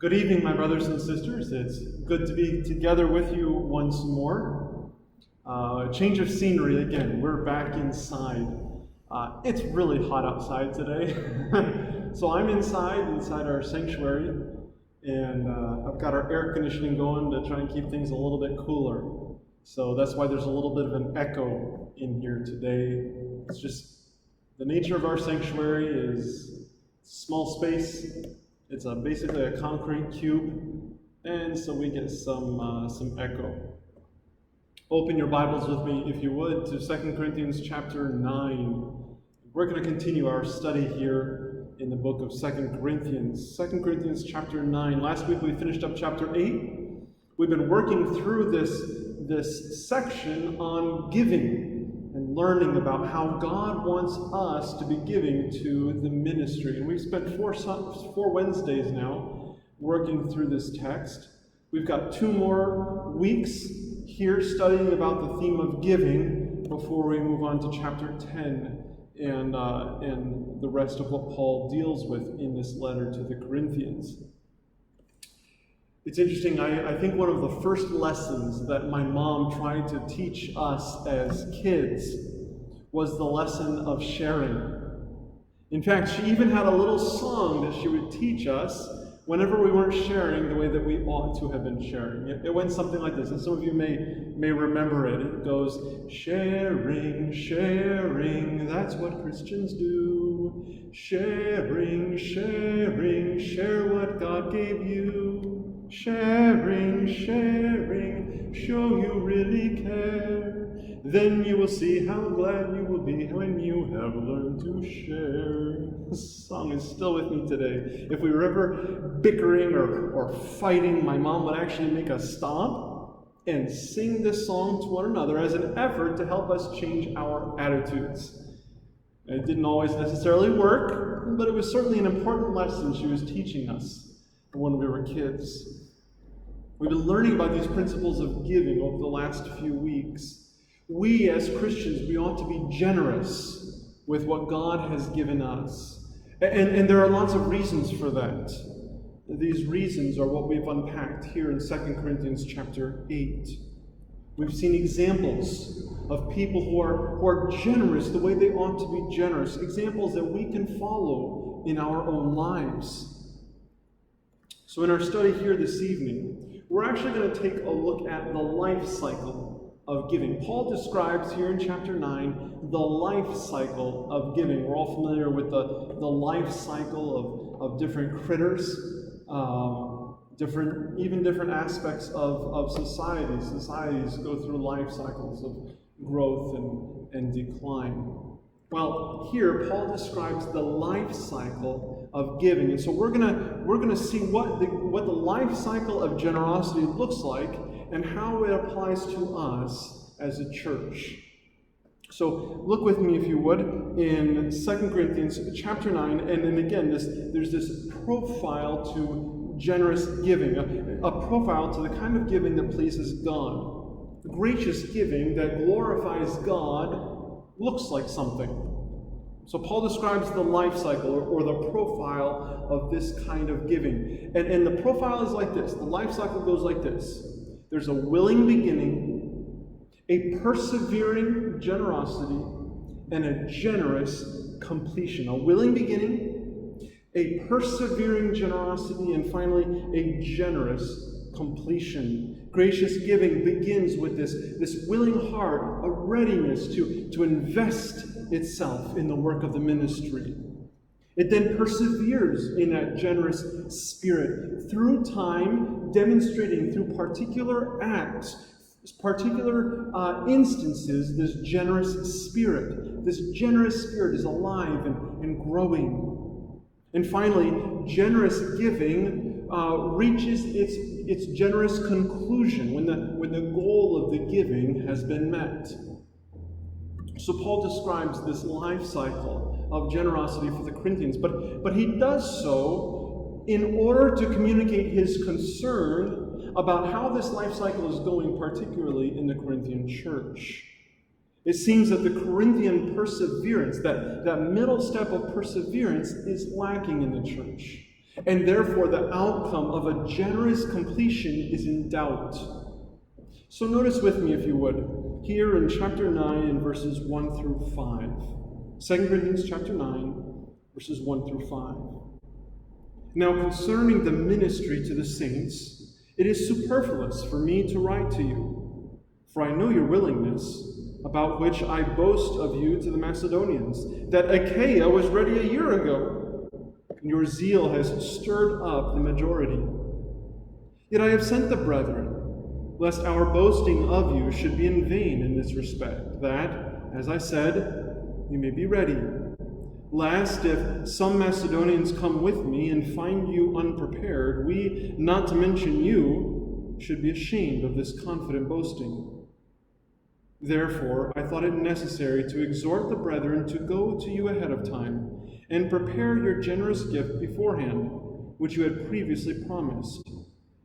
Good evening, my brothers and sisters. It's good to be together with you once more. Change of scenery again. We're back inside. It's really hot outside today. So I'm inside our sanctuary, and I've got our air conditioning going to try and keep things a little bit cooler. So that's why there's a little bit of an echo in here today. It's just the nature of our sanctuary is small space. It's basically a concrete cube, and so we get some echo. Open your Bibles with me, if you would, to 2 Corinthians chapter 9. We're going to continue our study here in the book of 2 Corinthians. 2 Corinthians chapter 9. Last week we finished up chapter 8. We've been working through this section on giving and learning about how God wants us to be giving to the ministry. And we've spent four Wednesdays now working through this text. We've got 2 more weeks here studying about the theme of giving before we move on to chapter 10 and the rest of what Paul deals with in this letter to the Corinthians. It's interesting, I think one of the first lessons that my mom tried to teach us as kids was the lesson of sharing. In fact, she even had a little song that she would teach us whenever we weren't sharing the way that we ought to have been sharing. It went something like this, and some of you may remember it. It goes, sharing, sharing, that's what Christians do. Sharing, sharing, share what God gave you. Sharing, sharing, show you really care. Then you will see how glad you will be when you have learned to share. This song is still with me today. If we were ever bickering or fighting, my mom would actually make us stop and sing this song to one another as an effort to help us change our attitudes. It didn't always necessarily work, but it was certainly an important lesson she was teaching us when we were kids. We've been learning about these principles of giving over the last few weeks. We as Christians, we ought to be generous with what God has given us. And there are lots of reasons for that. These reasons are what we've unpacked here in 2 Corinthians chapter 8. We've seen examples of people who are generous the way they ought to be generous. Examples that we can follow in our own lives. So in our study here this evening, we're actually going to take a look at the life cycle of giving. Paul describes here in chapter 9 the life cycle of giving. We're all familiar with the life cycle of different critters, different aspects of society. Societies go through life cycles of growth and decline. Well, here Paul describes the life cycle of giving, and so we're gonna see what the life cycle of generosity looks like and how it applies to us as a church. So look with me, if you would, in 2 Corinthians chapter 9, and then again, there's this profile to generous giving, a profile to the kind of giving that pleases God. Gracious giving that glorifies God looks like something. So Paul describes the life cycle or the profile of this kind of giving. And the profile is like this. The life cycle goes like this. There's a willing beginning, a persevering generosity, and a generous completion. A willing beginning, a persevering generosity, and finally a generous completion. Gracious giving begins with this willing heart, a readiness to invest itself in the work of the ministry. It then perseveres in that generous spirit through time, demonstrating through particular acts, particular instances, this generous spirit. This generous spirit is alive and growing. And finally, generous giving reaches its generous conclusion when the goal of the giving has been met. So Paul describes this life cycle of generosity for the Corinthians, but he does so in order to communicate his concern about how this life cycle is going, particularly in the Corinthian church. It seems that the Corinthian perseverance, that middle step of perseverance, is lacking in the church. and therefore the outcome of a generous completion is in doubt. So notice with me, if you would, here in chapter 9 and verses 1 through 5. 2 Corinthians chapter 9, verses 1 through 5. Now concerning the ministry to the saints, it is superfluous for me to write to you, for I know your willingness, about which I boast of you to the Macedonians, that Achaia was ready a year ago, and your zeal has stirred up the majority. Yet I have sent the brethren, lest our boasting of you should be in vain in this respect, that, as I said, you may be ready. Lest, if some Macedonians come with me and find you unprepared, we, not to mention you, should be ashamed of this confident boasting. Therefore, I thought it necessary to exhort the brethren to go to you ahead of time and prepare your generous gift beforehand, which you had previously promised,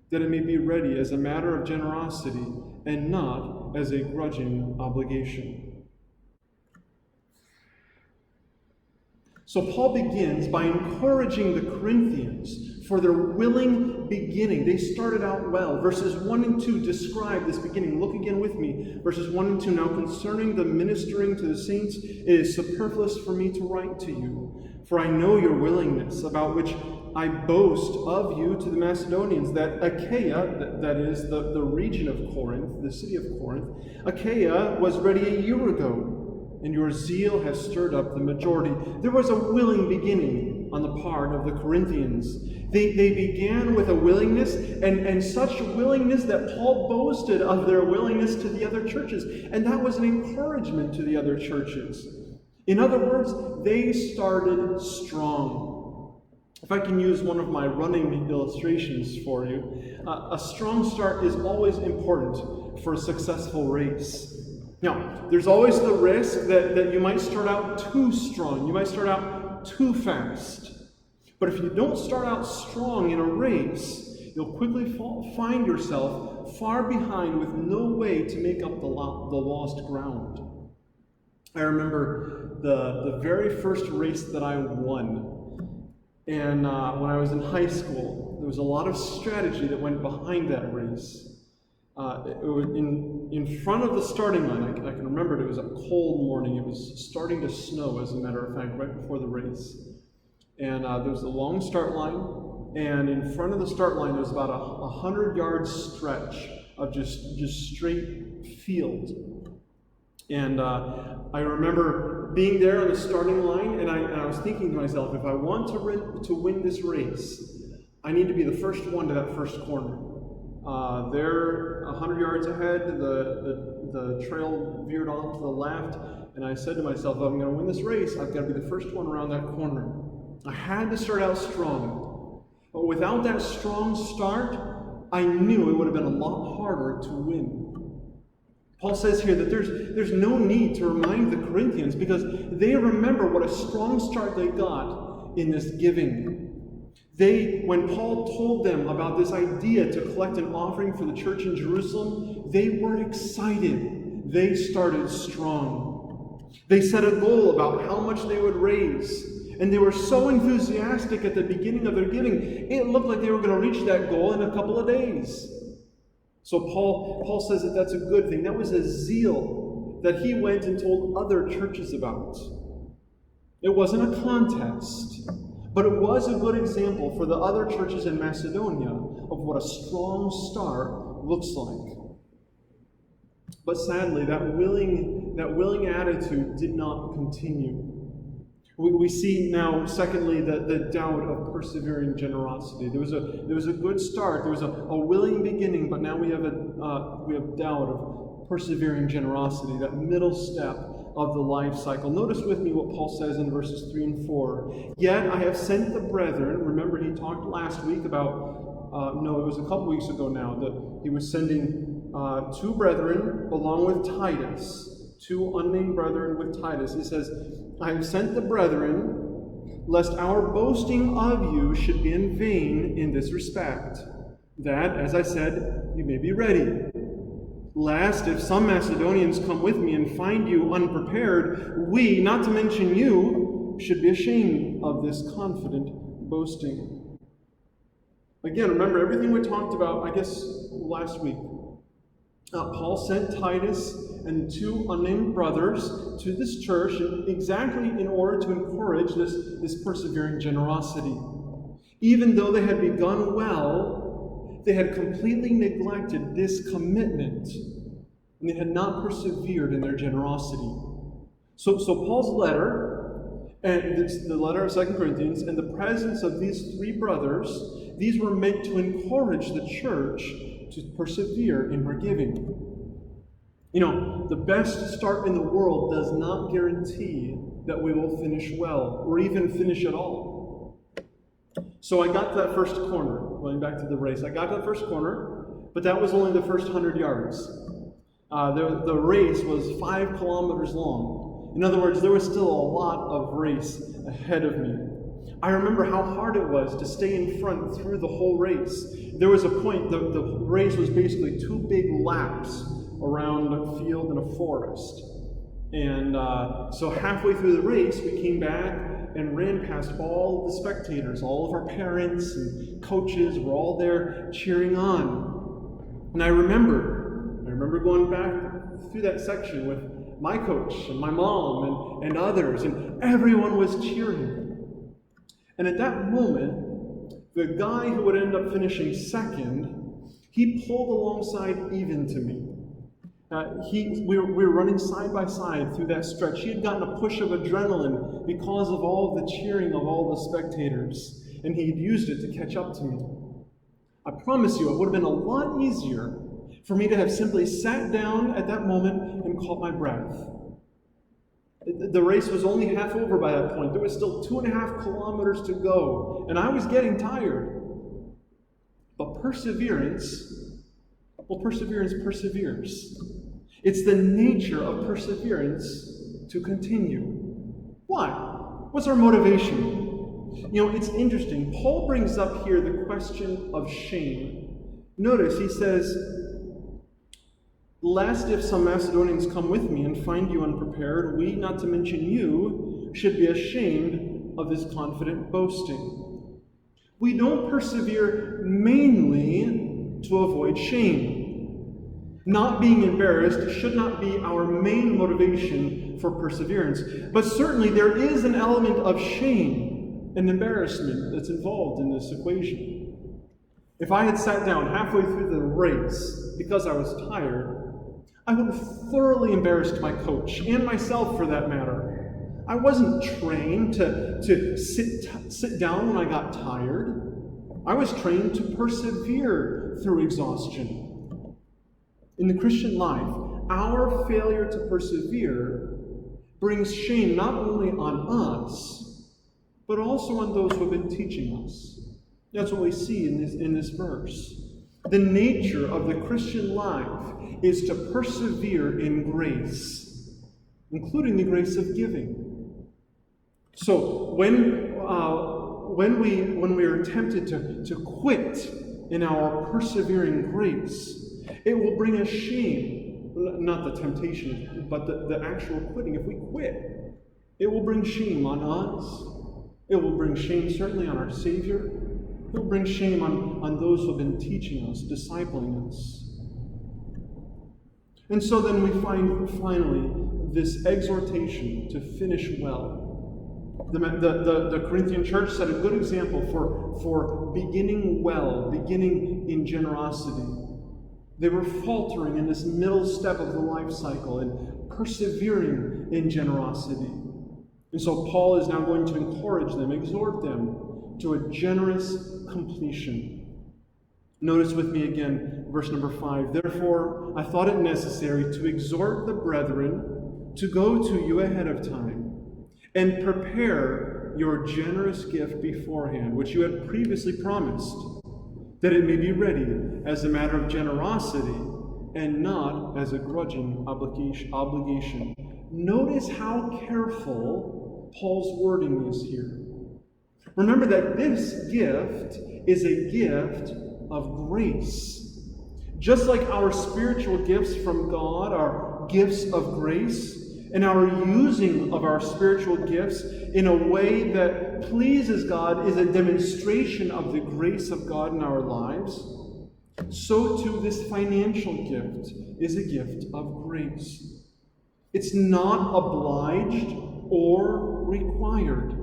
that it may be ready as a matter of generosity and not as a grudging obligation. So Paul begins by encouraging the Corinthians for their willing beginning. They started out well. Verses 1 and 2 describe this beginning. Look again with me. Verses 1 and 2. Now concerning the ministering to the saints, it is superfluous for me to write to you, for I know your willingness, about which I boast of you to the Macedonians, that Achaia, that is the region of Corinth, the city of Corinth, Achaia was ready a year ago, and your zeal has stirred up the majority. There was a willing beginning on the part of the Corinthians. They began with a willingness, and such willingness that Paul boasted of their willingness to the other churches. And that was an encouragement to the other churches. In other words, they started strong. If I can use one of my running illustrations for you, a strong start is always important for a successful race. Now, there's always the risk that you might start out too strong. You might start out too fast. But if you don't start out strong in a race, you'll quickly find yourself far behind with no way to make up the lost ground. I remember the very first race that I won. And when I was in high school, there was a lot of strategy that went behind that race. In front of the starting line, I can remember it was a cold morning. It was starting to snow, as a matter of fact, right before the race. And there was a long start line, and in front of the start line there was about a 100-yard stretch of just straight field. And I remember being there on the starting line, and I was thinking to myself, if I want to win this race, I need to be the first one to that first corner. They're 100 yards ahead, the trail veered off to the left, and I said to myself, if I'm going to win this race, I've got to be the first one around that corner. I had to start out strong. But without that strong start, I knew it would have been a lot harder to win. Paul says here that there's no need to remind the Corinthians, because they remember what a strong start they got in this giving. When Paul told them about this idea to collect an offering for the church in Jerusalem, they were excited. They started strong. They set a goal about how much they would raise. And they were so enthusiastic at the beginning of their giving, it looked like they were going to reach that goal in a couple of days. So Paul says that that's a good thing. That was a zeal that he went and told other churches about. It wasn't a contest. But it was a good example for the other churches in Macedonia of what a strong start looks like. But sadly, that willing attitude did not continue. We see now, secondly, the doubt of persevering generosity. There was a good start. There was a willing beginning, but now we have doubt of persevering generosity, that middle step of the life cycle. Notice with me what Paul says in verses 3 and 4. Yet I have sent the brethren. Remember, he talked last week about, it was a couple weeks ago now, that he was sending two brethren along with Titus, two unnamed brethren with Titus. He says, I have sent the brethren, lest our boasting of you should be in vain in this respect, that, as I said, you may be ready. Lest, if some Macedonians come with me and find you unprepared, we, not to mention you, should be ashamed of this confident boasting. Again, remember everything we talked about, I guess, last week. Paul sent Titus and two unnamed brothers to this church exactly in order to encourage this persevering generosity. Even though they had begun well, they had completely neglected this commitment, and they had not persevered in their generosity. So Paul's letter, and it's the letter of 2 Corinthians, and the presence of these three brothers, these were meant to encourage the church to persevere in her giving. You know, the best start in the world does not guarantee that we will finish well, or even finish at all. So I got to that first corner, going back to the race. I got to that first corner, but that was only the first 100 yards. The race was 5 kilometers long. In other words, there was still a lot of race ahead of me. I remember how hard it was to stay in front through the whole race. There was a point, the race was basically 2 big laps around a field and a forest. And so halfway through the race, we came back and ran past all the spectators. All of our parents and coaches were all there cheering on. And I remember going back through that section with my coach and my mom and others, and everyone was cheering. And at that moment, the guy who would end up finishing second, he pulled alongside even to me. We were running side by side through that stretch. He had gotten a push of adrenaline because of all the cheering of all the spectators, and he had used it to catch up to me. I promise you, it would have been a lot easier for me to have simply sat down at that moment and caught my breath. The race was only half over by that point. There was still 2.5 kilometers to go, and I was getting tired. But perseverance perseveres. It's the nature of perseverance to continue. Why? What's our motivation? You know, it's interesting. Paul brings up here the question of shame. Notice he says, "Lest if some Macedonians come with me and find you unprepared, we, not to mention you, should be ashamed of this confident boasting." We don't persevere mainly to avoid shame. Not being embarrassed should not be our main motivation for perseverance. But certainly there is an element of shame and embarrassment that's involved in this equation. If I had sat down halfway through the race because I was tired, I would have thoroughly embarrassed my coach, and myself for that matter. I wasn't trained to sit down when I got tired. I was trained to persevere through exhaustion. In the Christian life, our failure to persevere brings shame not only on us, but also on those who have been teaching us. That's what we see in this verse. The nature of the Christian life is to persevere in grace, including the grace of giving. So when we are tempted to quit in our persevering grace, it will bring us shame. Not the temptation, but the actual quitting. If we quit, it will bring shame on us. It will bring shame certainly on our Savior. It will bring shame on those who have been teaching us, discipling us. And so then we find finally this exhortation to finish well. The Corinthian church set a good example for beginning well, beginning in generosity. They were faltering in this middle step of the life cycle and persevering in generosity. And so Paul is now going to encourage them, exhort them to a generous completion. Notice with me again, verse number 5. "Therefore, I thought it necessary to exhort the brethren to go to you ahead of time and prepare your generous gift beforehand, which you had previously promised, that it may be ready as a matter of generosity and not as a grudging obligation." Notice how careful Paul's wording is here. Remember that this gift is a gift of grace. Just like our spiritual gifts from God are gifts of grace, and our using of our spiritual gifts in a way that that pleases God is a demonstration of the grace of God in our lives, so too this financial gift is a gift of grace. It's not obliged or required.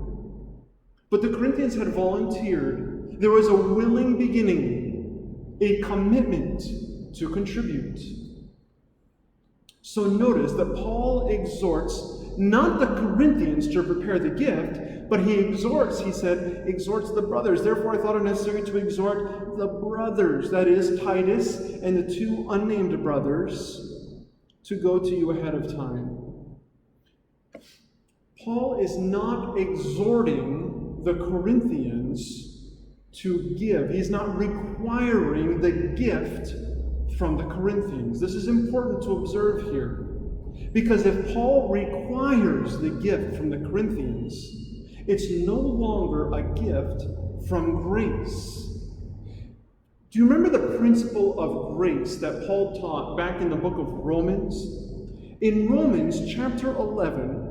But the Corinthians had volunteered. There was a willing beginning, a commitment to contribute. So notice that Paul exhorts not the Corinthians to prepare the gift, but he exhorts the brothers. Therefore I thought it necessary to exhort the brothers, that is, Titus and the two unnamed brothers, to go to you ahead of time. Paul is not exhorting the Corinthians to give. He's not requiring the gift from the Corinthians. This is important to observe here. Because if Paul requires the gift from the Corinthians, it's no longer a gift from grace. Do you remember the principle of grace that Paul taught back in the book of Romans? In Romans chapter 11,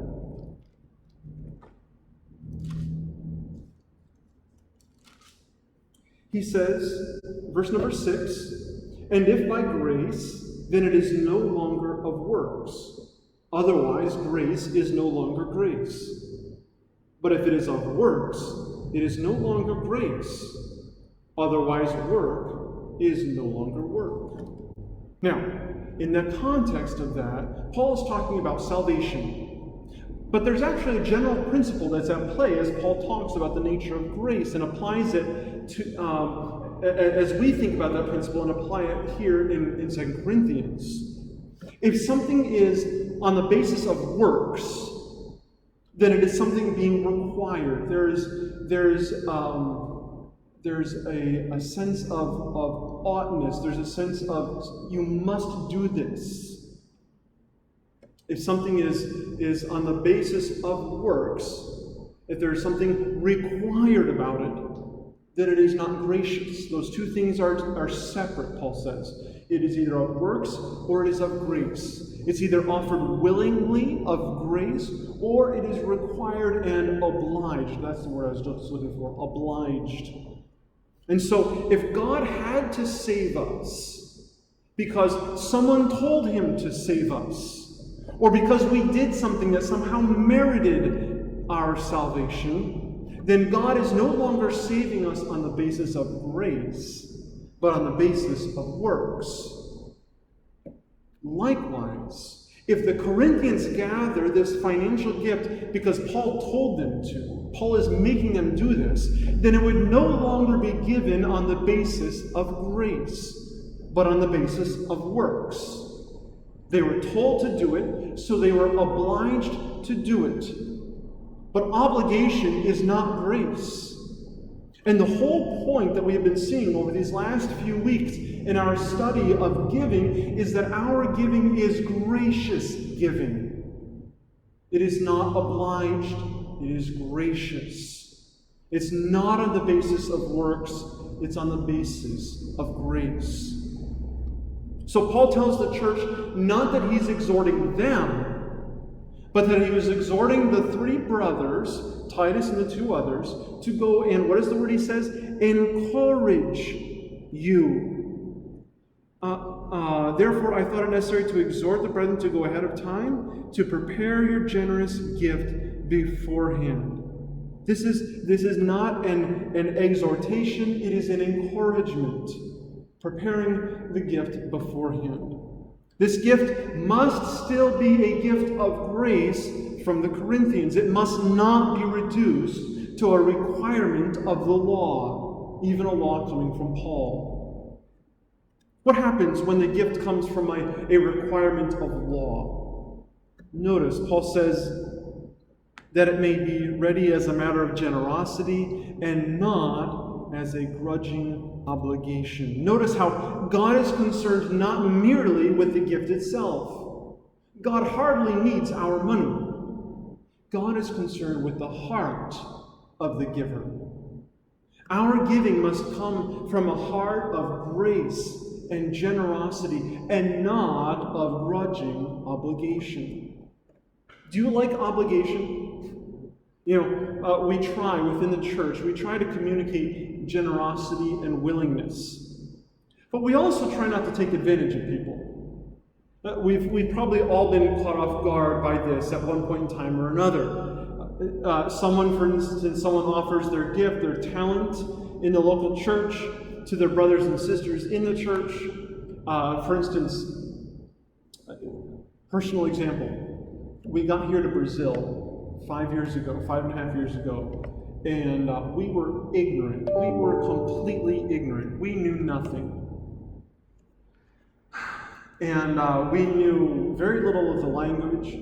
he says, verse number 6, "And if by grace, then it is no longer of works. Otherwise, grace is no longer grace. But if it is of works, it is no longer grace. Otherwise, work is no longer work." Now, in the context of that, Paul is talking about salvation. But there's actually a general principle that's at play as Paul talks about the nature of grace and applies it to, as we think about that principle and apply it here in 2 Corinthians. If something is on the basis of works, then it is something being required. There's a sense of oughtness. There's a sense of you must do this. If something is on the basis of works, if there's something required about it, then it is not gracious. Those two things are separate, Paul says. It is either of works or it is of grace. It's either offered willingly of grace or it is required and obliged. That's the word I was just looking for, obliged. And so if God had to save us because someone told him to save us, or because we did something that somehow merited our salvation, then God is no longer saving us on the basis of grace, but on the basis of works. Likewise, if the Corinthians gather this financial gift because Paul told them to, Paul is making them do this, then it would no longer be given on the basis of grace, but on the basis of works. They were told to do it, so they were obliged to do it. But obligation is not grace. And the whole point that we have been seeing over these last few weeks in our study of giving is that our giving is gracious giving. It is not obliged, it is gracious. It's not on the basis of works, it's on the basis of grace. So Paul tells the church not that he's exhorting them, but that he was exhorting the three brothers, Titus and the two others, to go and, what is the word he says? Encourage you. Therefore, I thought it necessary to exhort the brethren to go ahead of time, to prepare your generous gift beforehand. This is not an exhortation, it is an encouragement. Preparing the gift beforehand. This gift must still be a gift of grace from the Corinthians. It must not be reduced to a requirement of the law, even a law coming from Paul. What happens when the gift comes from a requirement of law? Notice, Paul says that it may be ready as a matter of generosity and not as a grudging obligation. Notice how God is concerned not merely with the gift itself. God hardly needs our money. God is concerned with the heart of the giver. Our giving must come from a heart of grace and generosity and not of grudging obligation. Do you like obligation? We try within the church, we try to communicate generosity and willingness. But we also try not to take advantage of people. We've probably all been caught off guard by this at one point in time or another. Someone, for instance, someone offers their gift, their talent in the local church to their brothers and sisters in the church. For instance, personal example, we got here to Brazil 5.5 years ago, and we were ignorant. We were completely ignorant. We knew nothing. And we knew very little of the language.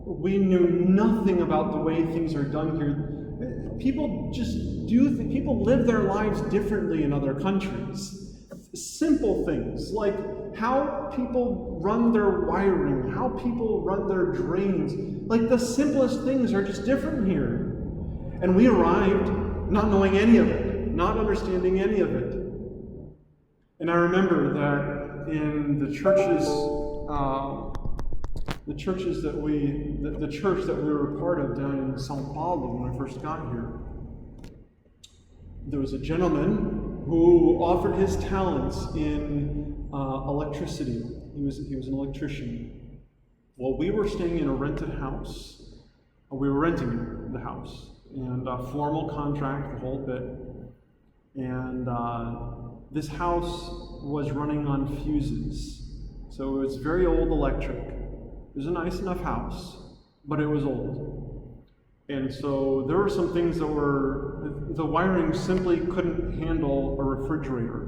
We knew nothing about the way things are done here. People just people live their lives differently in other countries. Simple things like how people run their wiring, how people run their drains. Like the simplest things are just different here. And we arrived not knowing any of it, not understanding any of it. And I remember that in the churches the church that we were a part of down in São Paulo when I first got here, there was a gentleman who offered his talents in electricity. He was an electrician. Well, we were staying in a rented house. We were renting the house, and a formal contract, the whole bit. And this house was running on fuses, so it was very old electric. It was a nice enough house, but it was old. And so there were some things that the wiring simply couldn't handle a refrigerator.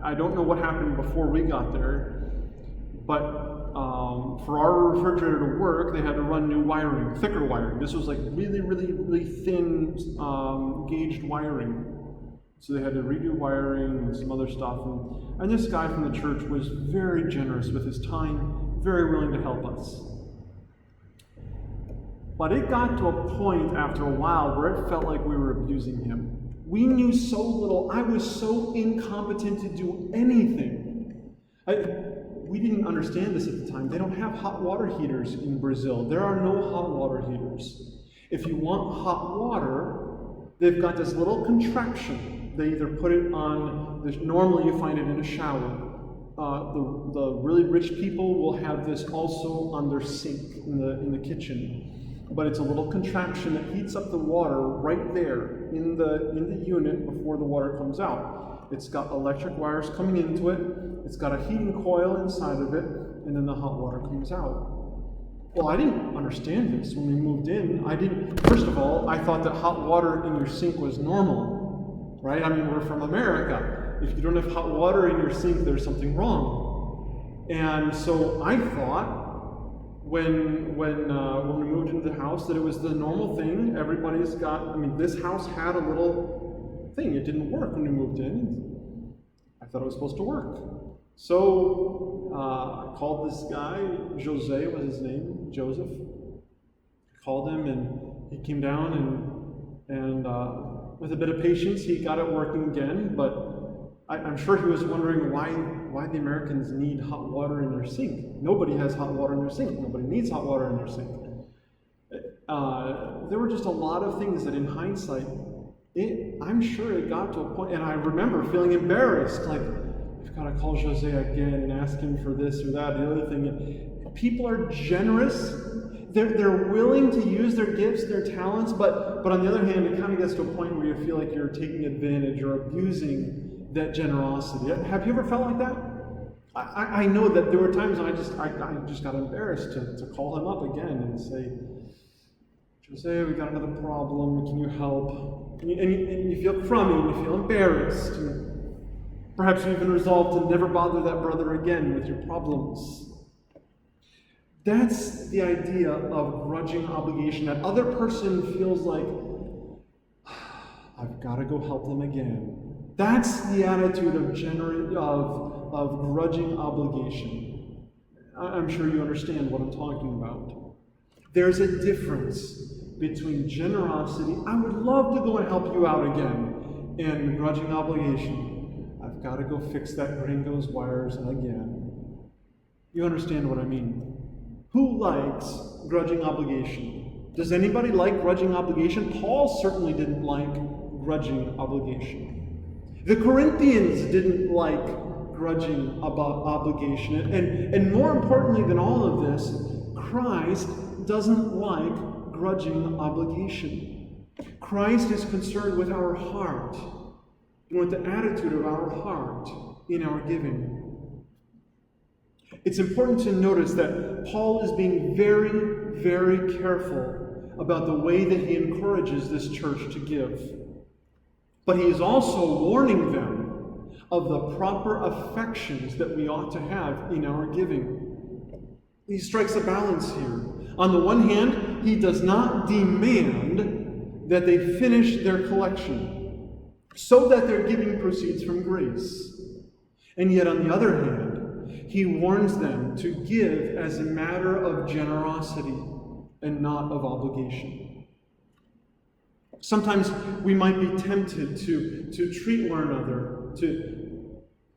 I don't know what happened before we got there, but for our refrigerator to work, they had to run new wiring, thicker wiring. This was like really, really, really thin gauged wiring. So they had to redo wiring and some other stuff. And this guy from the church was very generous with his time, very willing to help us. But it got to a point after a while where it felt like we were abusing him. We knew so little. I was so incompetent to do anything. We didn't understand this at the time. They don't have hot water heaters in Brazil. There are no hot water heaters. If you want hot water, they've got this little contraption. They either put it on, normally you find it in a shower. The really rich people will have this also on their sink in the kitchen. But it's a little contraption that heats up the water right there in the unit before the water comes out. It's got electric wires coming into it. It's got a heating coil inside of it, and then the hot water comes out. Well, I didn't understand this when we moved in. First of all, I thought that hot water in your sink was normal, right? I mean, we're from America. If you don't have hot water in your sink, there's something wrong. And so I thought, when we moved into the house, that it was the normal thing. Everybody's got, this house had a little thing. It didn't work when we moved in. I thought it was supposed to work. So I called this guy, Jose was his name, Joseph. I called him and he came down and with a bit of patience, he got it working again, but I'm sure he was wondering why the Americans need hot water in their sink. Nobody has hot water in their sink. Nobody needs hot water in their sink. There were just a lot of things that in hindsight, I'm sure it got to a point, and I remember feeling embarrassed, like, I've got to call Jose again and ask him for this or that, the other thing. People are generous. They're willing to use their gifts, their talents, but on the other hand, it kind of gets to a point where you feel like you're taking advantage or abusing that generosity. Have you ever felt like that? I know that there were times when I just got embarrassed to call him up again and say, Jose, we got another problem, can you help? And you feel crummy, and you feel embarrassed. And perhaps you even resolve to never bother that brother again with your problems. That's the idea of grudging obligation. That other person feels like, I've got to go help them again. That's the attitude of grudging obligation. I'm sure you understand what I'm talking about. There's a difference between generosity, I would love to go and help you out again, and grudging obligation. I've got to go fix that gringo's wires again. You understand what I mean? Who likes grudging obligation? Does anybody like grudging obligation? Paul certainly didn't like grudging obligation. The Corinthians didn't like grudging obligation. And more importantly than all of this, Christ doesn't like grudging obligation. Christ is concerned with our heart and with the attitude of our heart in our giving. It's important to notice that Paul is being very, very careful about the way that he encourages this church to give. But he is also warning them of the proper affections that we ought to have in our giving. He strikes a balance here. On the one hand, he does not demand that they finish their collection so that their giving proceeds from grace. And yet, on the other hand, he warns them to give as a matter of generosity and not of obligation. Sometimes we might be tempted to treat one another,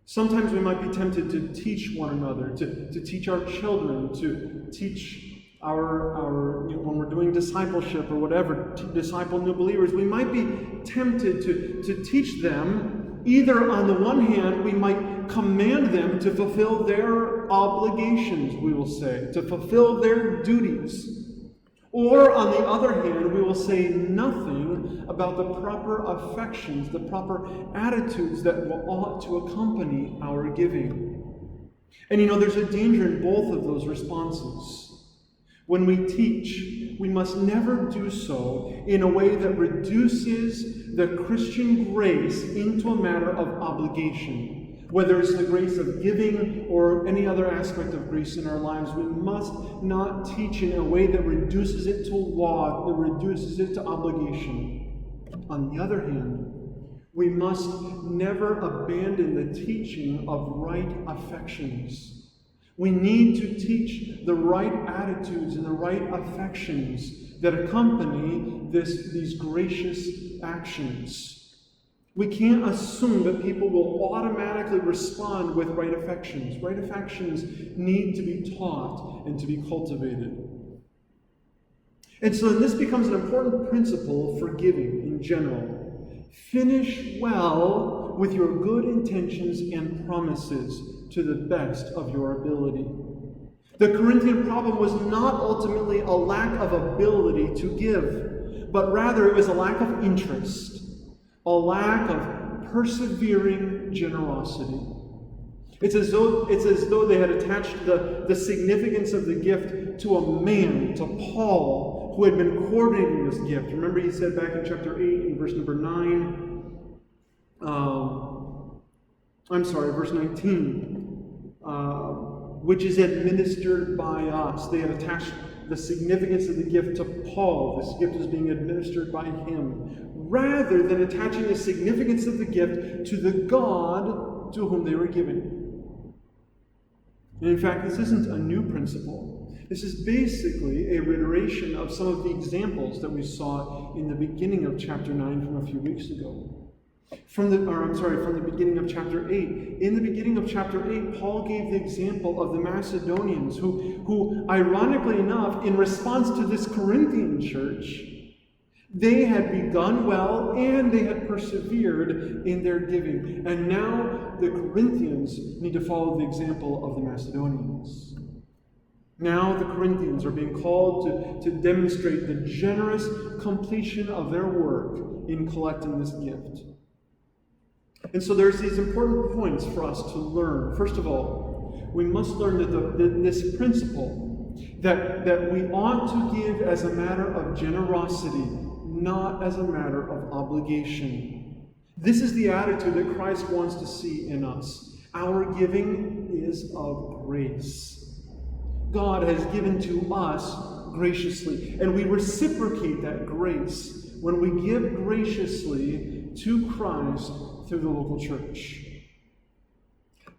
sometimes we might be tempted to teach one another, to teach our children, to teach our when we're doing discipleship or whatever, to disciple new believers. We might be tempted to teach them. Either on the one hand, we might command them to fulfill their obligations, we will say, to fulfill their duties. Or on the other hand, we will say nothing about the proper affections, the proper attitudes that ought to accompany our giving. And there's a danger in both of those responses. When we teach, we must never do so in a way that reduces the Christian grace into a matter of obligation. Whether it's the grace of giving or any other aspect of grace in our lives, we must not teach in a way that reduces it to law, that reduces it to obligation. On the other hand, we must never abandon the teaching of right affections. We need to teach the right attitudes and the right affections that accompany these gracious actions. We can't assume that people will automatically respond with right affections. Right affections need to be taught and to be cultivated. And so this becomes an important principle for giving in general. Finish well with your good intentions and promises to the best of your ability. The Corinthian problem was not ultimately a lack of ability to give, but rather it was a lack of interest. A lack of persevering generosity. It's as though they had attached the significance of the gift to a man, to Paul, who had been coordinating this gift. Remember he said back in chapter 8 in verse number 9, verse 19, which is administered by us. They had attached the significance of the gift to Paul. This gift is being administered by him, rather than attaching the significance of the gift to the God to whom they were giving. And in fact, this isn't a new principle. This is basically a reiteration of some of the examples that we saw in the beginning of chapter 9 from a few weeks ago. From the beginning of chapter 8. In the beginning of chapter 8, Paul gave the example of the Macedonians who, ironically enough, in response to this Corinthian church, they had begun well and they had persevered in their giving. And now the Corinthians need to follow the example of the Macedonians. Now the Corinthians are being called to demonstrate the generous completion of their work in collecting this gift. And so there's these important points for us to learn. First of all, we must learn that this principle, that we ought to give as a matter of generosity, not as a matter of obligation. This is the attitude that Christ wants to see in us. Our giving is of grace. God has given to us graciously, and we reciprocate that grace when we give graciously to Christ through the local church.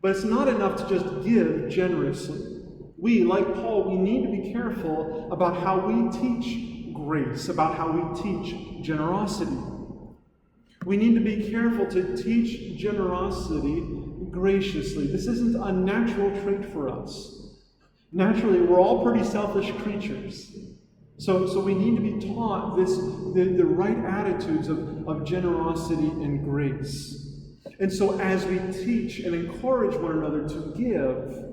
But it's not enough to just give generously. We, like Paul, we need to be careful about how we teach grace, about how we teach generosity. We need to be careful to teach generosity graciously. This isn't a natural trait for us. Naturally, we're all pretty selfish creatures. So we need to be taught the right attitudes of generosity and grace. And so as we teach and encourage one another to give,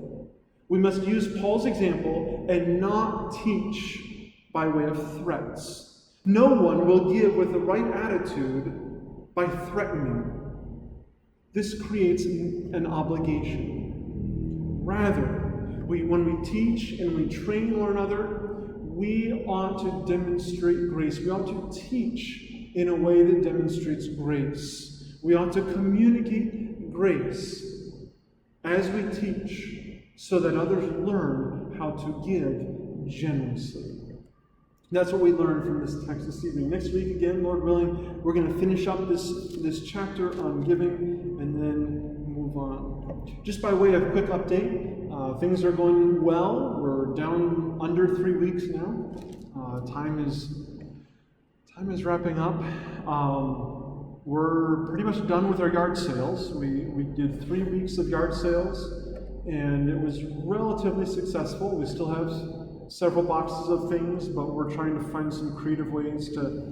we must use Paul's example and not teach by way of threats. No one will give with the right attitude by threatening. This creates an obligation. Rather, when we teach and we train one another, we ought to demonstrate grace. We ought to teach in a way that demonstrates grace. We ought to communicate grace as we teach so that others learn how to give generously. That's what we learned from this text this evening. Next week, again, Lord willing, we're going to finish up this chapter on giving and then move on. Just by way of quick update, things are going well. We're down under 3 weeks now. Time is wrapping up. We're pretty much done with our yard sales. We did 3 weeks of yard sales, and it was relatively successful. We still have several boxes of things, but we're trying to find some creative ways to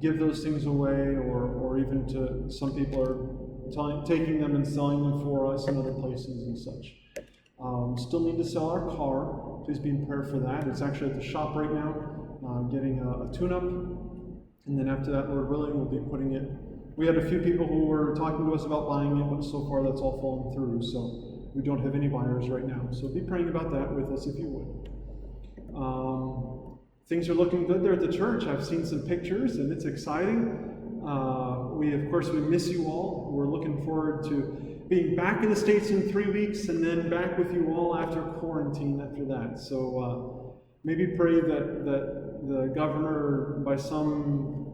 give those things away, or even to some people are taking them and selling them for us in other places and such. Still need to sell our car. Please be in prayer for that. It's actually at the shop right now, getting a tune-up, and then after that, Lord willing, we'll be putting it. We had a few people who were talking to us about buying it, but so far that's all fallen through. So we don't have any buyers right now. So be praying about that with us if you would. Things are looking good there at the church. I've seen some pictures, and it's exciting. We miss you all. We're looking forward to being back in the States in 3 weeks, and then back with you all after quarantine after that. So maybe pray that the governor, by some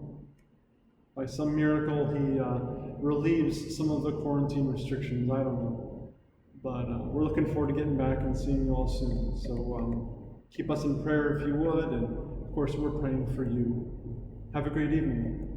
miracle, he relieves some of the quarantine restrictions. I don't know. But we're looking forward to getting back and seeing you all soon. So keep us in prayer if you would, and of course we're praying for you. Have a great evening.